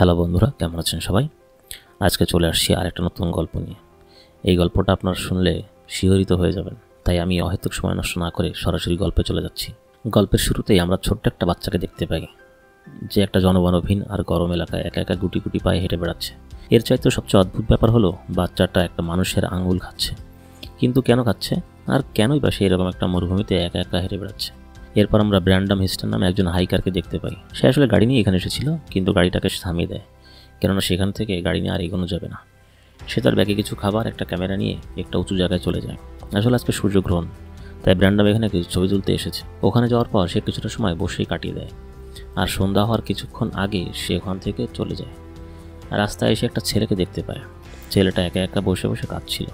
Hello বন্ধুরা, কেমন আছেন সবাই? আজকে চলে আসছি আরেকটা নতুন গল্প নিয়ে। এই গল্পটা আপনারা শুনলে শিহরিত হয়ে যাবেন, তাই আমি অহেতুক সময় নষ্ট না করে সরাসরি গল্পে চলে যাচ্ছি। গল্পের শুরুতেই আমরা ছোট্ট একটা বাচ্চাকে দেখতে পাই, যে একটা জনবনহীন আর গরম এলাকায় একা একা গুটি গুটি পায়ে হেঁটে বেড়াচ্ছে। এর চাইতেও সবচেয়ে অদ্ভুত ব্যাপার হলো, বাচ্চাটা একটা মানুষের আঙুল খাচ্ছে। কিন্তু কেন খাচ্ছে, আর কেনই বা সে এরকম একটা মরুভূমিতে একা একা হেঁটে বেড়াচ্ছে? এরপর আমরা ব্র্যান্ডাম হিস্টার নামে একজন হাইকারকে দেখতে পাই। সে আসলে গাড়ি নিয়ে এখানে এসেছিল, কিন্তু গাড়িটাকে থামিয়ে দেয়, কেননা সেখান থেকে গাড়ি নিয়ে আর এগোনো যাবে না। সে তার ব্যাগে কিছু খাবার, একটা ক্যামেরা নিয়ে একটা উঁচু জায়গায় চলে যায়। আসলে আজকে সূর্যগ্রহণ, তাই ব্র্যান্ডাম এখানে কিছু ছবি তুলতে এসেছে। ওখানে যাওয়ার পর সে কিছুটা সময় বসেই কাটিয়ে দেয়, আর সন্ধ্যা হওয়ার কিছুক্ষণ আগে সে ওখান থেকে চলে যায়। রাস্তায় এসে একটা ছেলেকে দেখতে পায়। ছেলেটা একা একা বসে বসে কাঁদছিল।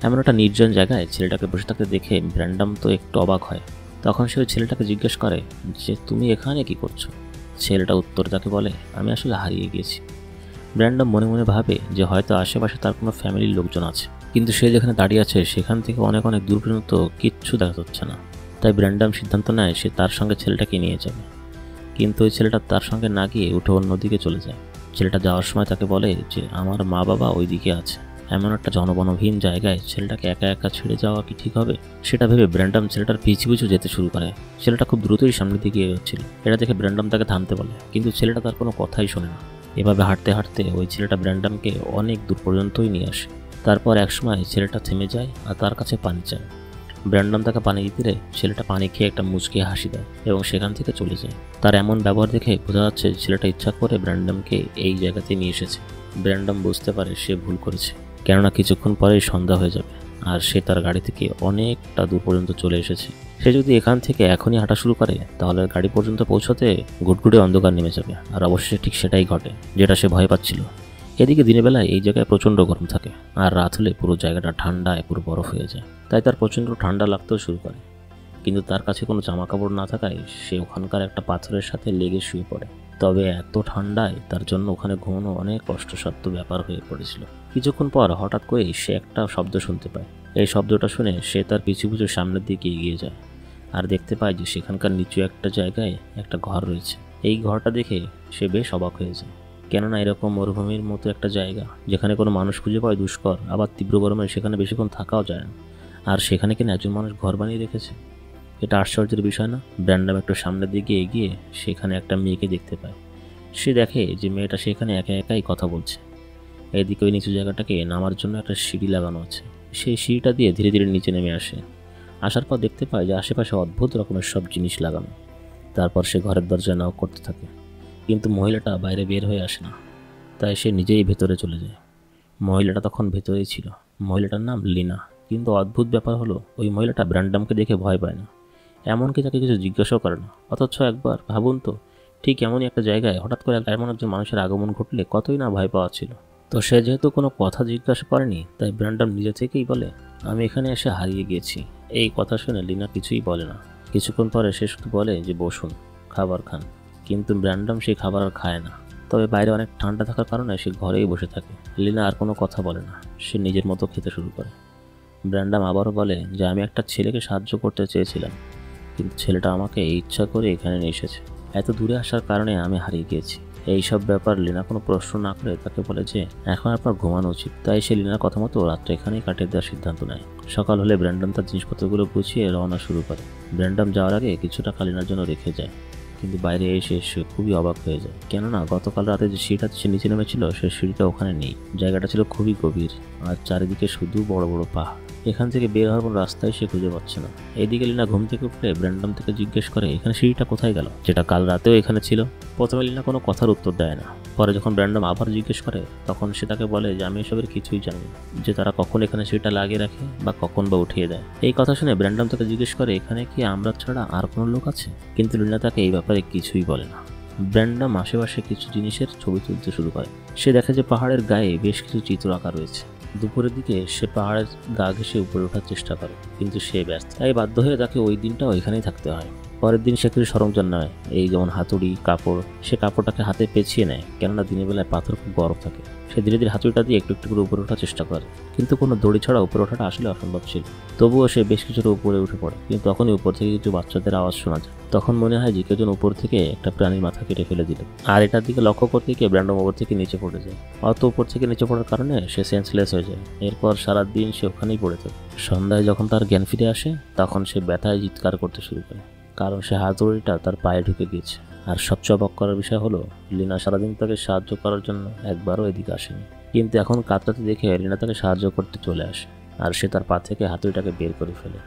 এমন একটা নির্জন জায়গায় ছেলেটাকে বসে থাকতে দেখে ব্র্যান্ডাম তো একটু অবাক হয়। তখন সে ওই ছেলেটাকে জিজ্ঞেস করে যে, তুমি এখানে কি করছো? ছেলেটা উত্তরে তাকে বলে, আমি আসলে হারিয়ে গিয়েছি। ব্র্যান্ডাম মনে মনে ভাবে যে হয়তো আশেপাশে তার কোনো ফ্যামিলির লোকজন আছে, কিন্তু সে যেখানে দাঁড়িয়ে আছে সেখান থেকে অনেক অনেক দূর পর্যন্ত কিচ্ছু দেখা যাচ্ছে না। তাই ব্র্যান্ডাম সিদ্ধান্ত নেয় সে তার সঙ্গে ছেলেটাকে নিয়ে যাবে। কিন্তু ওই ছেলেটা তার সঙ্গে না গিয়ে উঠে অন্যদিকে চলে যায়। ছেলেটা যাওয়ার সময় তাকে বলে যে আমার মা বাবা ওই দিকে আছে। এমন একটা জনবনহীন জায়গায় ছেলেটাকে একা একা ছেড়ে যাওয়া কি ঠিক হবে? সেটা ভেবে ব্র্যান্ডাম ছেলেটার পিছু পিছু যেতে শুরু করে। ছেলেটা খুব দ্রুতই সামনের দিকে এগোচ্ছিল। এটা দেখে ব্র্যান্ডাম তাকে থামতে বলে, কিন্তু ছেলেটা তার কোনো কথাই শোনে না। এভাবে হাঁটতে হাঁটতে ওই ছেলেটা ব্র্যান্ডামকে অনেক দূর পর্যন্তই নিয়ে আসে। তারপর একসময় ছেলেটা থেমে যায় আর তার কাছে পানি চায়। ব্র্যান্ডাম তাকে পানি দিতে দেয়। ছেলেটা পানি খেয়ে একটা মুচকে হাসি দেয় এবং সেখান থেকে চলে যায়। তার এমন ব্যবহার দেখে বোঝা যাচ্ছে ছেলেটা ইচ্ছা করে ব্র্যান্ডামকে এই জায়গাতে নিয়ে এসেছে। ব্র্যান্ডাম বুঝতে পারে সে ভুল করেছে, কেননা কিছুক্ষণ পরেই সন্ধ্যা হয়ে যাবে আর সে তার গাড়ি থেকে অনেকটা দূর পর্যন্ত চলে এসেছে। সে যদি এখান থেকে এখনই হাঁটা শুরু করে তাহলে গাড়ি পর্যন্ত পৌঁছতে ঘুটঘুটে অন্ধকার নেমে যাবে, আর অবশ্যই ঠিক সেটাই ঘটে যেটা সে ভয় পাচ্ছিল। এদিকে দিনের বেলায় এই জায়গায় প্রচণ্ড গরম থাকে, আর রাত হলে পুরো জায়গাটা ঠান্ডায় পুরো বরফ হয়ে যায়। তাই তার প্রচণ্ড ঠান্ডা লাগতেও শুরু করে। কিন্তু তার কাছে কোনো জামা কাপড় না থাকায় সে ওখানকার একটা পাথরের সাথে লেগে শুয়ে পড়ে। তবে এত ঠান্ডায় তার জন্য ওখানে ঘুমানো অনেক কষ্টসাধ্য ব্যাপার হয়ে পড়েছিল। কিছুক্ষণ পর হঠাৎ করেই সে একটা শব্দ শুনতে পায়। এই শব্দটা শুনে সে তার পিছু পিছু সামনের দিকে এগিয়ে যায় আর দেখতে পায় যে সেখানকার নিচু একটা জায়গায় একটা ঘর রয়েছে। এই ঘরটা দেখে সে বেশ অবাক হয়ে যায়, কেননা এরকম মরুভূমির মতো একটা জায়গা যেখানে কোনো মানুষ খুঁজে পাওয়া দুষ্কর, আবার তীব্র গরমে সেখানে বেশিক্ষণ থাকাও যায় না, আর সেখানে কিনা একজন মানুষ ঘর বানিয়ে রেখেছে। এটা আশ্চর্যের বিষয় না? ব্র্যান্ডাম একটু সামনের দিকে এগিয়ে সেখানে একটা মেয়েকে দেখতে পায়। সে দেখে যে মেয়েটা সেখানে একা একাই কথা বলছে। এদিকে ওই নিচু জায়গাটাকে নামার জন্য একটা সিঁড়ি লাগানো আছে। সেই সিঁড়িটা দিয়ে ধীরে ধীরে নিচে নেমে আসে। আসার পর দেখতে পায় যে আশেপাশে অদ্ভুত রকমের সব জিনিস লাগানো। তারপর সে ঘরের দরজায় নক করতে থাকে, কিন্তু মহিলাটা বাইরে বের হয়ে আসে না। তাই সে নিজেই ভেতরে চলে যায়। মহিলাটা তখন ভেতরেই ছিল। মহিলাটার নাম লিনা। কিন্তু অদ্ভুত ব্যাপার হলো, ওই মহিলাটা ব্র্যান্ডামকে দেখে ভয় পায় না, এমনকি তাকে কিছু জিজ্ঞাসাও করে না। অথচ একবার ভাবুন তো, ঠিক এমনই একটা জায়গায় হঠাৎ করে এমন একজন মানুষের আগমন ঘটলে কতই না ভয় পাওয়া ছিল। তো সে যেহেতু কোনো কথা জিজ্ঞাসা করেনি, তাই ব্র্যান্ডাম নিজে থেকেই বলে, আমি এখানে এসে হারিয়ে গিয়েছি। এই কথা শুনে লিনা কিছুই বলে না। কিছুক্ষণ পরে সে শুধু বলে যে বসুন, খাবার খান। কিন্তু ব্র্যান্ডাম সেই খাবার আর খায় না। তবে বাইরে অনেক ঠান্ডা থাকার কারণে সে ঘরেই বসে থাকে। লিনা আর কোনো কথা বলে না, সে নিজের মতো খেতে শুরু করে। ব্র্যান্ডাম আবারও বলে যে আমি একটা ছেলেকে সাহায্য করতে চেয়েছিলাম, কিন্তু ছেলেটা আমাকে ইচ্ছা করে এখানে নিয়ে এসেছে। এত দূরে আসার কারণে আমি হারিয়ে গিয়েছি। এই সব ব্যাপার লিনা কোনো প্রশ্ন না করে তাকে বলে যে এখন আপনার ঘুমানো উচিত। তাই সে লিনার কথা মতো রাত্রে এখানেই কাটিয়ে দেওয়ার সিদ্ধান্ত নেয়। সকাল হলে ব্র্যান্ডাম তার জিনিসপত্রগুলো গুছিয়ে রওনা শুরু করে। ব্র্যান্ডাম যাওয়ার আগে কিছু টাকা লিনার জন্য রেখে যায়, কিন্তু বাইরে এসে সে খুবই অবাক হয়ে যায়, কেননা গতকাল রাতে যে সিঁড়িটা সে নিচে নেমেছিল সেই সিঁড়িটা ওখানে নেই। জায়গাটা ছিল খুবই গভীর, আর চারিদিকে শুধু বড় বড় পাহাড়। এখান থেকে বের হওয়ার কোনো রাস্তায় সে খুঁজে পাচ্ছে না। এইদিকে লিনা ঘুম থেকে উঠলে ব্র্যান্ডাম থেকে জিজ্ঞেস করে এখানে সিঁড়িটা কোথায় গেল, যেটা কাল রাতেও এখানে ছিল। প্রথমে লিনা কোনো কথার উত্তর দেয় না। পরে যখন ব্র্যান্ডাম আবার জিজ্ঞেস করে তখন সে তাকে বলে যে আমি এসবের কিছুই জানি না, যে তারা কখন এখানে সিঁড়িটা লাগিয়ে রাখে বা কখন বা উঠিয়ে দেয়। এই কথা শুনে ব্র্যান্ডাম তাকে জিজ্ঞেস করে এখানে কি আমরা ছাড়া আর কোনো লোক আছে, কিন্তু লিনা তাকে এই ব্যাপারে কিছুই বলে না। ব্র্যান্ডাম আশেপাশে কিছু জিনিসের ছবি তুলতে শুরু করে। সে দেখে যে পাহাড়ের গায়ে বেশ কিছু চিত্র আঁকা রয়েছে। দুপুরের দিকে সে পাহাড়ের গা ঘেঁষে উপরে ওঠার চেষ্টা করে, কিন্তু সে ব্যস্ত। তাই বাধ্য হয়ে তাকে ওই দিনটা ওইখানেই থাকতে হয়। পরের দিন সে কিছু সরঞ্জাম নেয়, এই যেমন হাতুড়ি, কাপড়। সে কাপড়টাকে হাতে পেঁচিয়ে নেয়, কেননা দিনের বেলায় পাথর খুব বরফ থাকে। সে ধীরে ধীরে হাতুড়িটা দিয়ে একটু একটু করে উপরে ওঠার চেষ্টা করে, কিন্তু কোনো দড়ি ছাড়া উপরে ওঠাটা আসলে অসম্ভব ছিল। তবুও সে বেশ কিছুটা উপরে উঠে পড়ে, কিন্তু তখনই উপর থেকে কিছু বাচ্চাদের আওয়াজ শোনা যায়। তখন মনে হয় যে কেউজন উপর থেকে একটা প্রাণীর মাথা কেটে ফেলে দিল, আর এটার দিকে লক্ষ্য করতে গিয়ে ব্র্যান্ডম উপর থেকে নিচে পড়ে যায়। অত উপর থেকে নিচে পড়ার কারণে সে সেন্সলেস হয়ে যায়। এরপর সারাদিন সে ওখানেই পড়ে থাকে। সন্ধ্যায় যখন তার জ্ঞান ফিরে আসে, তখন সে ব্যথায় চিৎকার করতে শুরু করে, কারণ সে হাতুড়িটা তার পায়ে ঢুকে গিয়েছে। আর সবচেয়ে অবাক করার বিষয় হলো, লিনা সারাদিন তাকে সাহায্য করার জন্য একবারও এদিকে আসেনি, কিন্তু এখন কাতরাতে দেখে লিনা তাকে সাহায্য করতে চলে আসে, আর সে তার পা থেকে হাতুড়িটাকে বের করে ফেলে।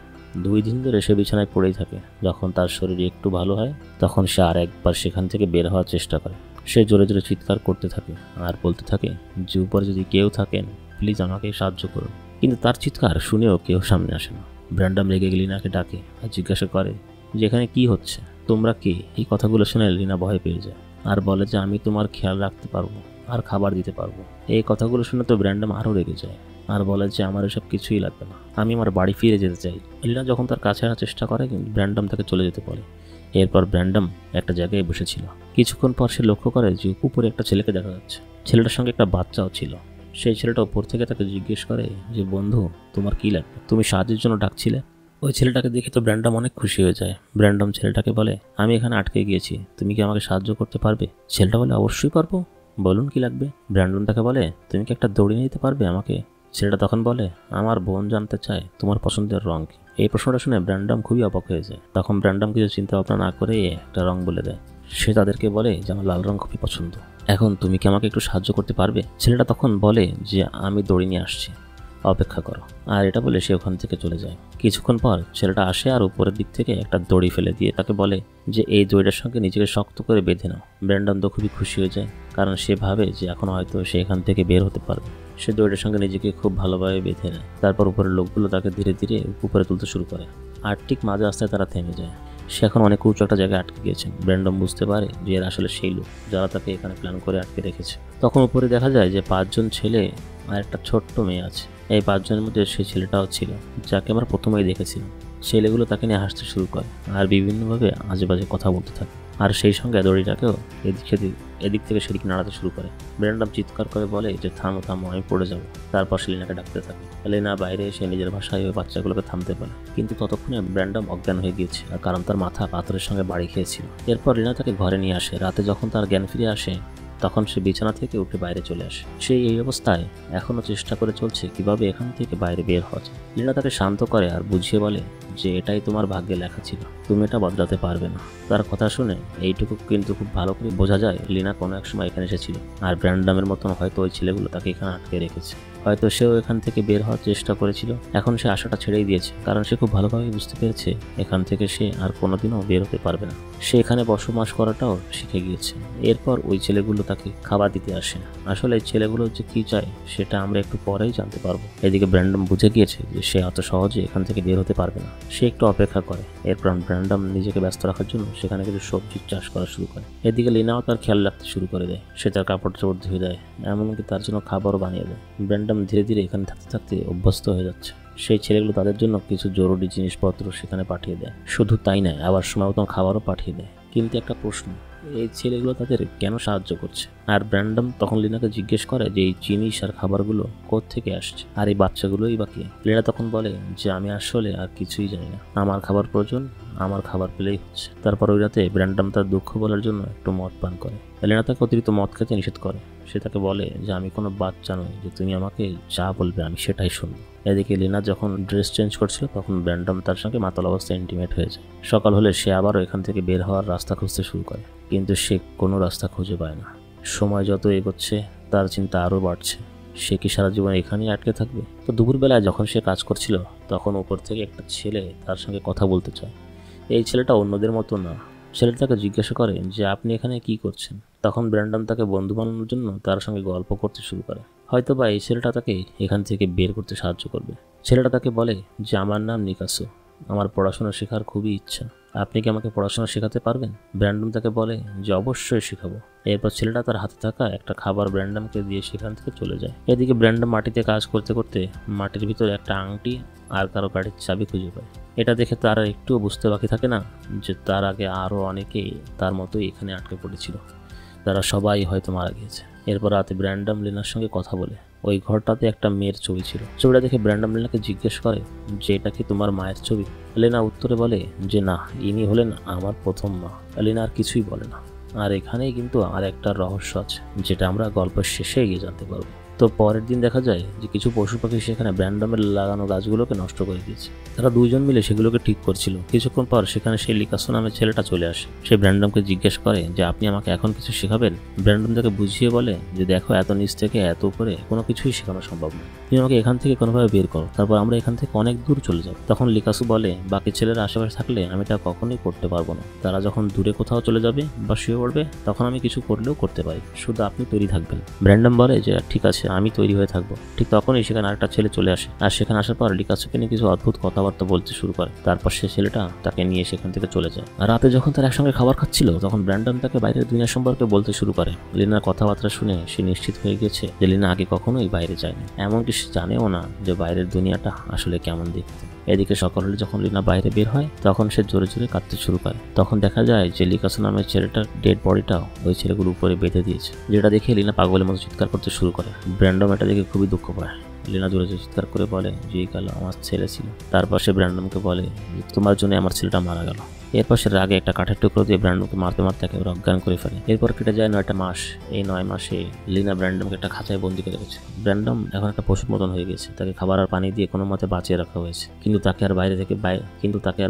2 দিন ধরে সে বিছানায় পড়েই থাকে। যখন তার শরীর একটু ভালো হয়, তখন সে আর একবার সেখান থেকে বের হওয়ার চেষ্টা করে। সে জোরে জোরে চিৎকার করতে থাকে আর বলতে থাকে যে উপরে যদি কেউ থাকেন, প্লিজ আমাকে সাহায্য করুন। কিন্তু তার চিৎকার শুনেও কেউ সামনে আসে না। ব্র্যান্ডম রেগে গিয়ে লিনাকে ডাকে আর জিজ্ঞাসা করে যে এখানে কি হচ্ছে, তোমরা কে? এই কথাগুলো শুনে লিনা ভয় পেয়ে যায় আর বলে যে আমি তোমার খেয়াল রাখতে পারবো আর খাবার দিতে পারবো। এই কথাগুলো শুনে তো ব্র্যান্ডম আরও রেগে যায় আর বলে যে আমার এসব কিছুই লাগবে না, আমি আমার বাড়ি ফিরে যেতে চাই। লিনা যখন তার কাছে আসার চেষ্টা করে, কিন্তু ব্র্যান্ডম তাকে চলে যেতে বলে। এরপর ব্র্যান্ডম একটা জায়গায় বসেছিল। কিছুক্ষণ পর সে লক্ষ্য করে যে উপরে একটা ছেলেকে দেখা যাচ্ছে। ছেলেটার সঙ্গে একটা বাচ্চাও ছিল। সেই ছেলেটা উপর থেকে তাকে জিজ্ঞেস করে যে বন্ধু, তোমার কি লাগবে? তুমি সাহায্যের জন্য ডাকছিলে? ওই ছেলেটাকে দেখে তো ব্র্যান্ডম অনেক খুশি হয়ে যায়। ব্র্যান্ডম ছেলেটাকে বলে, আমি এখানে আটকে গিয়েছি, তুমি কি আমাকে সাহায্য করতে পারবে? ছেলেটা বলে, অবশ্যই পারবো, বলুন কি লাগবে। ব্র্যান্ডম তাকে বলে, তুমি কি একটা দড়ি নিয়ে দিতে পারবে আমাকে? ছেলেটা তখন বলে, আমার বোন জানতে চায় তোমার পছন্দের রং কি। এই প্রশ্নটা শুনে ব্র্যান্ডম খুবই অবাক হয়ে যায়। তখন ব্র্যান্ডম কিছু চিন্তা ভাবনা না করে একটা রং বলে দেয়। সে তাদেরকে বলে যে আমার লাল রং খুবই পছন্দ, এখন তুমি কি আমাকে একটু সাহায্য করতে পারবে? ছেলেটা তখন বলে যে আমি দড়ি নিয়ে আসছি, অপেক্ষা করো। আর এটা বলে সে ওখান থেকে চলে যায়। কিছুক্ষণ পর ছেলেটা আসে আর উপরের দিক থেকে একটা দড়ি ফেলে দিয়ে তাকে বলে যে এই দড়িটার সঙ্গে নিজেকে শক্ত করে বেঁধে নাও। ব্র্যান্ডন তো খুবই খুশি হয়ে যায়, কারণ সে ভাবে যে এখন হয়তো সে এখান থেকে বের হতে পারবে। সে দড়িটার সঙ্গে নিজেকে খুব ভালোভাবে বেঁধে নেয়। তারপর উপরের লোকগুলো তাকে ধীরে ধীরে উপরে তুলতে শুরু করে, আর ঠিক মাঝে রাস্তায় তারা থেমে যায়। সে এখন অনেক উঁচু একটা জায়গায় আটকে গিয়েছে। ব্র্যান্ডম বুঝতে পারে যে এরা আসলে সেই লোক যারা তাকে এখানে প্ল্যান করে আটকে রেখেছে। তখন উপরে দেখা যায় যে 5 জন ছেলে আর একটা ছোট্ট মেয়ে আছে। এই 5 জনের মধ্যে সেই ছেলেটাও ছিল, যাকে আমরা প্রথমেই দেখেছিলাম। ছেলেগুলো তাকে নিয়ে হাসতে শুরু করে আর বিভিন্নভাবে আজে বাজে কথা বলতে থাকে, আর সেই সঙ্গে দড়িটাকেও এদিক থেকে সেদিকে নাড়াতে শুরু করে। ব্র্যান্ডম চিৎকার করে বলে যে থামো থামো, আমি পড়ে যাবো। তারপর সে লিনাকে ডাকতে থাকে। লিনা বাইরে এসে নিজের ভাষায় ওই বাচ্চাগুলোকে থামতে বলে, কিন্তু ততক্ষণে ব্র্যান্ডম অজ্ঞান হয়ে গিয়েছে, আর কারণ তার মাথা পাথরের সঙ্গে বাড়ি খেয়েছিল। এরপর লিনা তাকে ঘরে নিয়ে আসে। রাতে যখন তার জ্ঞান ফিরে আসে, তখন সে বিছানা থেকে উঠে বাইরে চলে আসে। সে এই অবস্থায় এখনও চেষ্টা করে চলছে কিভাবে এখান থেকে বাইরে বের হওয়া যায়। লিনা তাকে শান্ত করে আর বুঝিয়ে বলে যে এটাই তোমার ভাগ্যে লেখা ছিল, তুমি এটা বদলাতে পারবে না। তার কথা শুনে এইটুকু কিন্তু খুব ভালো করে বোঝা যায় লিনা কোনো এক সময় এখানে এসেছিল, আর ব্র্যান্ডামের মতন হয়তো ওই ছেলেগুলো তাকে এখানে আটকে রেখেছে। হয়তো সেও এখান থেকে বের হওয়ার চেষ্টা করেছিল। এখন সে আশাটা ছেড়েই দিয়েছে, কারণ সে খুব ভালোভাবে বুঝতে পেরেছে এখান থেকে সে আর কোনোদিনও বের হতে পারবে না। সে এখানে বসবাস করাটাও শিখে গিয়েছে। এরপর ওই ছেলেগুলো তাকে খাবার দিতে আসে। আসলে এই ছেলেগুলো যে কি চায় সেটা আমরা একটু পরেই জানতে পারবো। এদিকে ব্র্যান্ডম বুঝে গিয়েছে যে সে অত সহজে এখান থেকে বের হতে পারবে না। সে একটু অপেক্ষা করে। এরপর ব্র্যান্ডম নিজেকে ব্যস্ত রাখার জন্য সেখানে কিছু সবজির চাষ করা শুরু করে। এদিকে লিনাও তার খেয়াল রাখতে শুরু করে দেয়। সে তার কাপড় চোপড় ধুয়ে দেয়, এমনকি তার জন্য খাবারও বানিয়ে দেয়। ব্র্যান্ডম ধীরে ধীরে এখানে থাকতে থাকতে অভ্যস্ত হয়ে যাচ্ছে। সেই ছেলেগুলো তাদের জন্য কিছু জরুরি জিনিসপত্র সেখানে পাঠিয়ে দেয়। শুধু তাই নয়, আবার সময় মতন খাবারও পাঠিয়ে দেয়। কিন্তু একটা প্রশ্ন, এই ছেলেগুলো তাদের কেন সাহায্য করছে? আর ব্র্যান্ডম তখন লিনাকে জিজ্ঞেস করে যে এই জিনিস আর খাবারগুলো কোত্থেকে আসছে, আর এই বাচ্চাগুলোই বা কে? লিনা তখন বলে যে আমি আসলে আর কিছুই জানি না, আমার খাবার প্রয়োজন, আমার খাবার পেলেই হচ্ছে। তারপর ওই রাতে ব্র্যান্ডম তার দুঃখ বলার জন্য একটু মদ পান করে। লিনা তাকে অতিরিক্ত মদ খেতে নিষেধ করে। সে তাকে বলে যে আমি কোনো বাচ্চা নই যে তুমি আমাকে যা বলবে আমি সেটাই শুনবো। এদিকে লিনা যখন ড্রেস চেঞ্জ করছিল, তখন ব্র্যান্ডম তার সঙ্গে মাতাল অবস্থায় ইন্টিমেট হয়ে যায়। সকাল হলে সে আবারও এখান থেকে বের হওয়ার রাস্তা খুঁজতে শুরু করে, কিন্তু সে কোনো রাস্তা খুঁজে পায় না। সময় যত এগোচ্ছে তার চিন্তা আরও বাড়ছে। সে কি সারা জীবন এখানেই আটকে থাকবে? তো দুপুরবেলায় যখন সে কাজ করছিল, তখন উপর থেকে একটা ছেলে তার সঙ্গে কথা বলতে চায়। এই ছেলেটা অন্যদের মতো না। ছেলেটা তাকে জিজ্ঞাসা করে যে আপনি এখানে কি করছেন? তখন ব্র্যান্ডন তাকে বন্ধু বানানোর জন্য তার সঙ্গে গল্প করতে শুরু করে। হয়তোবা এই ছেলেটা তাকে এখান থেকে বের করতে সাহায্য করবে। ছেলেটা তাকে বলে যে আমার নাম নিকাসো, আমার পড়াশোনা শেখার খুবই ইচ্ছা, আপনি কি আমাকে পড়াশোনা শেখাতে পারবেন? ব্র্যান্ডন তাকে বলে যে অবশ্যই শেখাবো। এরপর ছেলেটা তার হাতে থাকা একটা খাবার ব্র্যান্ডমকে দিয়ে সেখান থেকে চলে যায়। এদিকে ব্র্যান্ডম মাটিতে কাজ করতে করতে মাটির ভিতরে একটা আংটি আর কারো গাড়ির চাবি খুঁজে পায়। এটা দেখে তার একটুও বুঝতে বাকি থাকে না যে তার আগে আরও অনেকেই তার মতোই এখানে আটকে পড়েছিল। তারা সবাই হয়তো মারা গিয়েছে। এরপর রাতে ব্র্যান্ডম লিনার সঙ্গে কথা বলে। ওই ঘরটাতে একটা মেয়ের ছবি ছিল। ছবিটা দেখে ব্র্যান্ডম লিনাকে জিজ্ঞেস করে যে এটা কি তোমার মায়ের ছবি? লিনা উত্তরে বলে যে না, ইনি হলেন আমার প্রথম মা। লিনা আর কিছুই বলে না। আর এখানেই কিন্তু আর একটা রহস্য আছে, যেটা আমরা গল্পের শেষে গিয়ে জানতে পারবো। তো পরের দিন দেখা যায় যে কিছু পশু পাখি সেখানে ব্র্যান্ডমের লাগানো গাছগুলোকে নষ্ট করে দিয়েছে। তারা দুইজন মিলে সেগুলোকে ঠিক করছিল। কিছুক্ষণ পর সেখানে সেই লিকাসো নামের ছেলেটা চলে আসে। সে ব্র্যান্ডমকে জিজ্ঞেস করে যে আপনি আমাকে এখন কিছু শেখাবেন? ব্র্যান্ডম তাকে বুঝিয়ে বলে যে দেখো, এত নিচ থেকে এত উপরে কোনো কিছুই শেখানো সম্ভব নয়। তুমি আমাকে এখান থেকে কোনোভাবে বের করো, তারপর আমরা এখান থেকে অনেক দূর চলে যাব। তখন লিকাসো বলে বাকি ছেলেরা আশেপাশে থাকলে আমি তা কখনোই করতে পারবো না। তারা যখন দূরে কোথাও চলে যাবে বা শুয়ে পড়বে তখন আমি কিছু করলেও করতে পারি, শুধু আপনি তৈরি থাকবেন। ব্র্যান্ডম বলে যে ঠিক আছে, আমি তৈরি হয়ে থাকবো। ঠিক তখনই সেখানে আরেকটা ছেলে চলে আসে। আর সেখানে আসার পর লিকাসোকে নিয়ে কিছু অদ্ভুত কথাবার্তা বলতে শুরু করে। তারপর সে ছেলেটা তাকে নিয়ে সেখান থেকে চলে যায়। আর রাতে যখন তারা একসঙ্গে খাবার খাচ্ছিল তখন ব্র্যান্ডন তাকে বাইরের দুনিয়া সম্পর্কে বলতে শুরু করে। লিনার কথাবার্তা শুনে সে নিশ্চিত হয়ে গেছে যে লিনা আগে কখনোই বাইরে যায়নি, এমনকি সে জানেও না যে বাইরের দুনিয়াটা আসলে কেমন দেখতে। এদিকে সকালে যখন লিনা বাইরে বের হয় তখন সে জোরে জোরে কাঁদতে শুরু করে। তখন দেখা যায় যে লিকাসো নামের ছেলেটার ডেড বডিটাও ওই ছেলেগুলোর উপরে বেঁধে দিয়েছে, যেটা দেখে লিনা পাগলের মতো চিৎকার করতে শুরু করে। ব্র্যান্ডম এটা দেখে খুবই দুঃখ পায়। লিনা জোরে জোরে চিৎকার করে বলে যে এই কালো আমার ছেলে ছিল। তারপর সে ব্র্যান্ডমকে বলে তোমার জন্য আমার ছেলেটা মারা গেল। এরপর সে রাগে একটা কাঠের টুকরো দিয়ে ব্র্যান্ডমকে মারতে মারতে একেবারে অজ্ঞান করে ফেলে। এরপর কেটে যায় 9টা মাস। এই 9 মাসে লিনা ব্র্যান্ডমকে একটা খাঁচায় বন্দি করে রেখেছে। ব্র্যান্ডম এখন একটা পশুর মতন হয়ে গেছে। তাকে খাবার আর পানি দিয়ে কোনো মতে বাঁচিয়ে রাখা হয়েছে, কিন্তু তাকে আর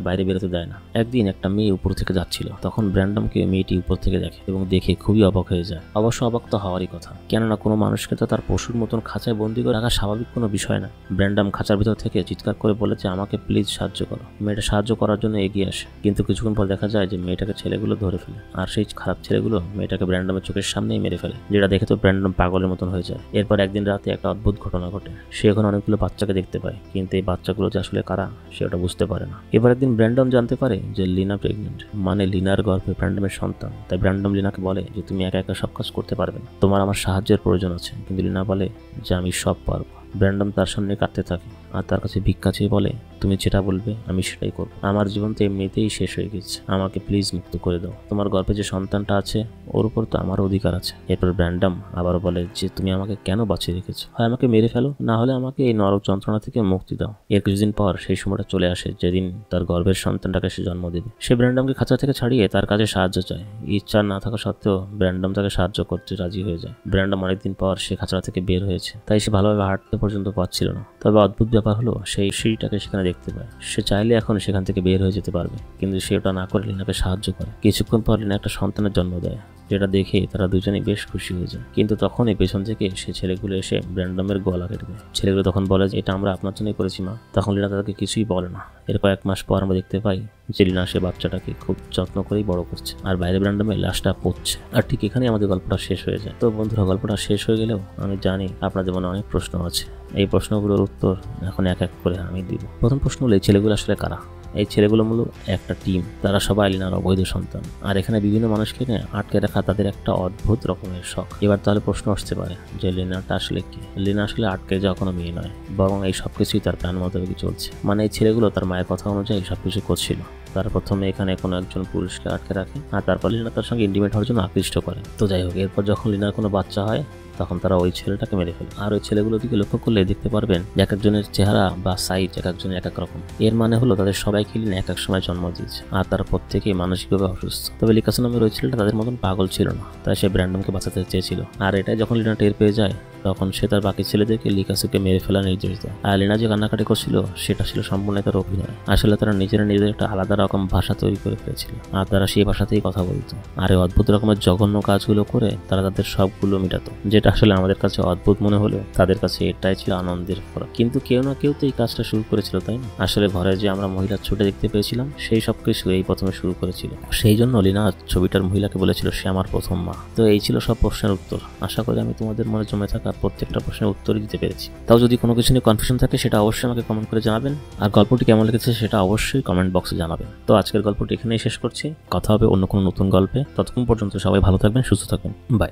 বাইরে বেরোতে দেয় না। একদিন একটা মেয়ে উপর থেকে যাচ্ছিল, তখন ব্র্যান্ডমকে মেয়েটি উপর থেকে দেখে এবং দেখে খুবই অবাক হয়ে যায়। অবশ্য অবাক তো হওয়ারই কথা, কেননা কোনো মানুষকে তো তার পশুর মতন খাঁচায় বন্দি করে রাখা স্বাভাবিক কোনো বিষয় না। ব্র্যান্ডম খাঁচার ভিতর থেকে চিৎকার করে বলেছে আমাকে প্লিজ সাহায্য করো। মেয়েটা সাহায্য করার জন্য এগিয়ে আসে, কিন্তু কিছুক্ষণ পর দেখা যায় যে মেয়েটাকে ছেলেগুলো ধরে ফেলে। আর সেই খারাপ ছেলেগুলো মেয়েটাকে ব্র্যান্ডমের চোখের সামনেই মেরে ফেলে, যেটা দেখে তো ব্র্যান্ডম পাগলের মতন হয়ে যায়। এরপর একদিন রাতে একটা অদ্ভুত ঘটনা ঘটে। সে এখন অনেকগুলো বাচ্চাকে দেখতে পায়, কিন্তু এই বাচ্চাগুলো যে আসলে কারা সে ওটা বুঝতে পারে না। এবার একদিন ব্র্যান্ডম জানতে পারে যে লিনা প্রেগনেন্ট, মানে লিনার গর্ভে ব্র্যান্ডমের সন্তান। তাই ব্র্যান্ডম লিনাকে বলে যে তুমি একা একা সব কাজ করতে পারবে না, তোমার আমার সাহায্যের প্রয়োজন আছে। কিন্তু লিনা বলে যে আমি সব পারবো। ব্র্যান্ডম তার সামনে কাঁদতে থাকে আর তার কাছে ভিক্ষা চেয়ে বলে তুমি যেটা বলবে আমি সেটাই করবো। আমার জীবন তো এমনিতেই শেষ হয়ে গেছে, আমাকে প্লিজ মুক্ত করে দাও। তোমার গর্ভে যে সন্তানটা আছে ওর উপর তো আমার অধিকার আছে। এরপর ব্র্যান্ডম আবারও বলে যে তুমি আমাকে কেন বাঁচিয়ে রেখেছো, হয় আমাকে মেরে ফেলো, না হলে আমাকে এই নরক যন্ত্রণা থেকে মুক্তি দাও। এর কিছুদিন পর সেই সময়টা চলে আসে যেদিন তার গর্ভের সন্তানটাকে সে জন্ম দেবে। সে ব্র্যান্ডমকে খাঁচা থেকে ছাড়িয়ে তার কাছে সাহায্য চায়। ইচ্ছা না থাকা সত্ত্বেও ব্র্যান্ডম তাকে সাহায্য করতে রাজি হয়ে যায়। ব্র্যান্ডম অনেকদিন পর সে খাঁচা থেকে বের হয়েছে, তাই সে ভালোভাবে হাঁটতে পর্যন্ত পারছিল না। তবে অদ্ভুত ব্যাপার হলো সেই সিঁড়িটাকে সেখানে দেখতে পায়। সে চাইলে এখন সেখান থেকে বের হয়ে যেতে পারবে, কিন্তু সে ওটা না করে লিনাকে সাহায্য করে। কিছুক্ষণ পর লিনা একটা সন্তানের জন্ম দেয়, যেটা দেখে তারা দুজনেই বেশ খুশি হয়ে যায়। কিন্তু তখনই পেছন থেকে সে ছেলেগুলো এসে ব্র্যান্ডমের গলা কেটে দেয়। ছেলেগুলো তখন বলে যে এটা আমরা আপনার জন্যই করেছি মা। তখন লিনা তাদেরকে কিছুই বলে না। এর কয়েক মাস পর আমরা দেখতে পাই যে লিনা সে বাচ্চাটাকে খুব যত্ন করেই বড় করছে, আর বাইরে ব্র্যান্ডমের লাশটা পড়ছে। আর ঠিক এখানেই আমাদের গল্পটা শেষ হয়ে যায়। তো বন্ধুরা, গল্পটা শেষ হয়ে গেলেও আমি জানি আপনাদের মনে অনেক প্রশ্ন আছে। এই প্রশ্নগুলোর উত্তর এখন এক এক করে আমি দিব। প্রথম প্রশ্ন হলো এই ছেলেগুলো আসলে কারা? এই ছেলেগুলো মূলত একটা টিম, তারা সবাই লিনার অবৈধ সন্তান। আর এখানে বিভিন্ন মানুষকে নিয়ে আটকে রাখা তাদের একটা অদ্ভুত রকমের শখ। এবার তাহলে প্রশ্ন আসতে পারে যে লিনাটা আসলে কি? লিনা আসলে আটকে যাওয়া কোনো মেয়ে নয়, বরং এই সবকিছুই তার প্ল্যান মোতাবেক চলছে। মানে এই ছেলেগুলো তার মায়ের কথা অনুযায়ী সবকিছু করছিল। তার প্রথমে এখানে কোনো একজন পুরুষকে আটকে রাখে, আর তারপর লিনা তার সঙ্গে ইন্টিমেট হওয়ার জন্য আকৃষ্ট করে। তো যাই হোক, এরপর যখন লিনার কোনো বাচ্চা হয় তখন তারা ওই ছেলেটাকে মেরে ফেলে। আর ওই ছেলেগুলোর দিকে লক্ষ্য করলে দেখতে পারবেন এক একজনের চেহারা বা সাইজ এক একজনের এক এক রকম। এর মানে হলো তাদের সবাইকে লিনা এক এক সময় জন্ম দিয়েছে, আর তারা প্রত্যেকেই মানসিকভাবে অসুস্থ। তবে লিকাসো নামের ওই ছেলেটা তাদের মতন পাগল ছিল না, তাই সে ব্র্যান্ডমকে বাঁচাতে চেয়েছিল। আর এটাই যখন লিনা টের পেয়ে যায় তখন সে তার বাকি ছেলেদেরকে লিকাসোকে মেরে ফেলার নির্দেশ দেয়। আর লিনা যে কান্নাকাটি করছিল সেটা ছিল সম্পূর্ণ তার অভিনয়। আসলে তারা নিজেদের একটা আলাদা রকম ভাষা তৈরি করে ফেলেছিল, আর তারা সেই ভাষাতেই কথা বলতো। আর এই অদ্ভুত রকমের জঘন্য কাজগুলো করে তারা তাদের সবগুলো মেটাতো, যেটা আসলে আমাদের কাছে অদ্ভুত মনে হলেও তাদের কাছে এটাই ছিল আনন্দের ফল। কিন্তু কেউ না কেউ তো এই কাজটা শুরু করেছিল, তাই না? আসলে ঘরে যে আমরা মহিলার ছবিটা দেখতে পেয়েছিলাম সেই সব কিছু এই প্রথমে শুরু করেছিল। সেই জন্য লিনা ছবিটার মহিলাকে বলেছিল সে আমার প্রথম মা। তো এই ছিল সব প্রশ্নের উত্তর। আশা করি আমি তোমাদের মনে জমে থাকা তার প্রত্যেকটা প্রশ্নের উত্তরই দিতে পেরেছি। তাও যদি কোনো কিছু নিয়ে কনফিউশন থাকে সেটা অবশ্যই আমাকে কমেন্ট করে জানাবেন, আর গল্পটি কেমন লেগেছে সেটা অবশ্যই কমেন্ট বক্সে জানাবেন। তো আজকের গল্পটি এখানেই শেষ করছি, কথা হবে অন্য কোনো নতুন গল্পে। ততক্ষণ পর্যন্ত সবাই ভালো থাকবেন, সুস্থ থাকবেন, বাই।